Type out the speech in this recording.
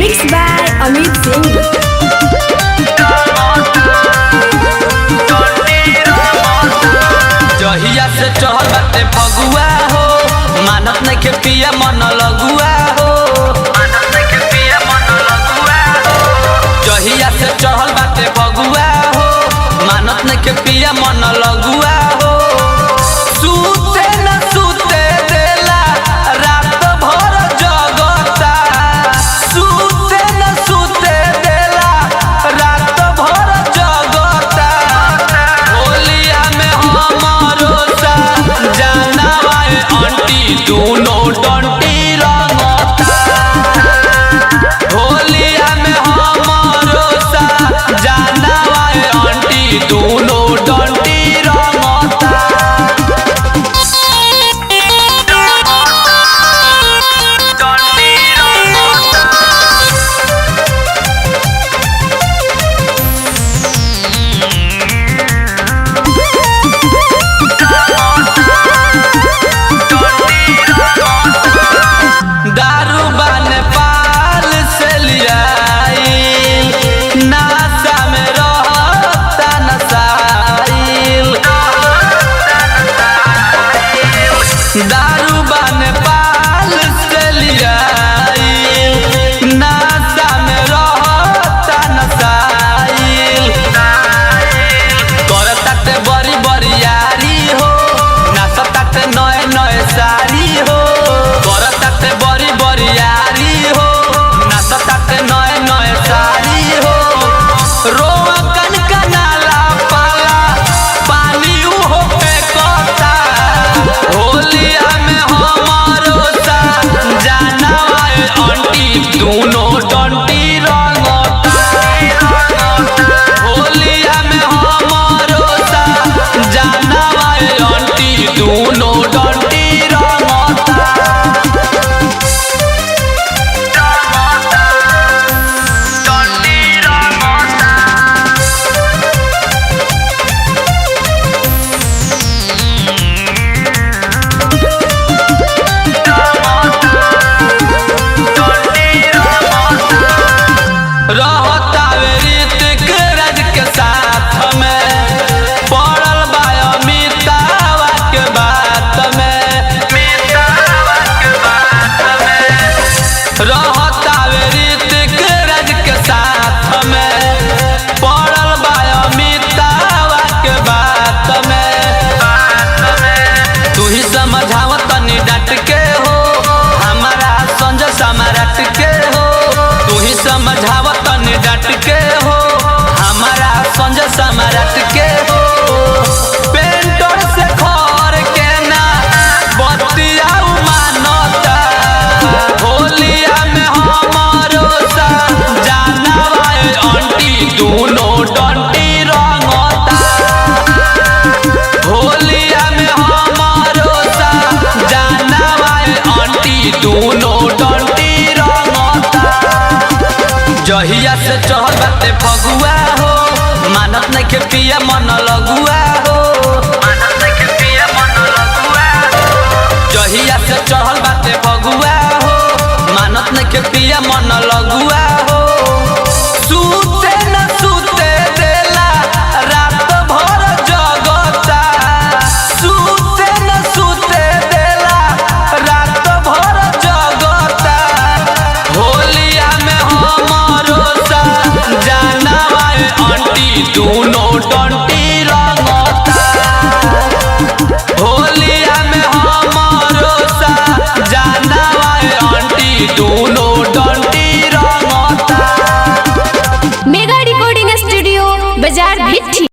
Mixed by Amit Singh. जहिया से चढ़ल बाटे फगुआ हो, मानत नइखे पिया मन लगुआ हो। जहिया से चढ़ल बाटे फगुआ हो, मानत नइखे पिया मन लगुआ हो। सूते न सूते देला, रात भर जगता। सूते न सूते देला, रात भर जगता। होलिया में हमरो सा जानवा आंटी दोनों डंटी रंगता। होलिया में हमरो सा जानवा आंटी दोनों डंटी रंगता। दारू नेपाल से लियाइल, नासा में रहता नसाइल। दारू नेपाल से लियाइल, नासा में रहता नसाइल। करताटे बड़ी बड़ी यारी हो, नाचताटे नए नए सारी हो। करताटे बड़ी बड़ी यारी हो, नाचताटे नए नए सारी हो। रोआ कनकनाला पाला, पानी उहो फेंकता। होलिया में हमरो सा जानवा आंटी दोनों डंटी रंगता। होलिया में हमरो सा जानवा आंटी दोनों डंटी रंगता। रहतावे ऋतिक राज के साथ में, पड़ल बा अमिताभ के बात में। रहतावे ऋतिक राज के साथ में, पड़ल बा अमिताभ के बात में। तू ही समझाव तनी डट के हो, हमारा संजय सम्राट के हो। तू ही समझाव तनी डट के हो, हमारा संजय सम्राट के हो। पेंटर से घर के ना बतिया मानता। होलिया में हमरो सा जानवा आंटी दोनों डंटी रंगता। होलिया में हमरो सा जानवा आंटी दोनों डंटी रंगता। जहिया से चढ़ल बाटे फगुआ हो, मानत नइखे पिया मन लगुआ हो। जहिया से चढ़ल बाटे फगुआ हो, मानत नइखे पिया मन लगुआ हो। सूते न सूते देला, रात भर जगता। सूते न सूते देला, रात भर जगता। होलिया में हमरो सा जानवा आंटी दोनों डंटी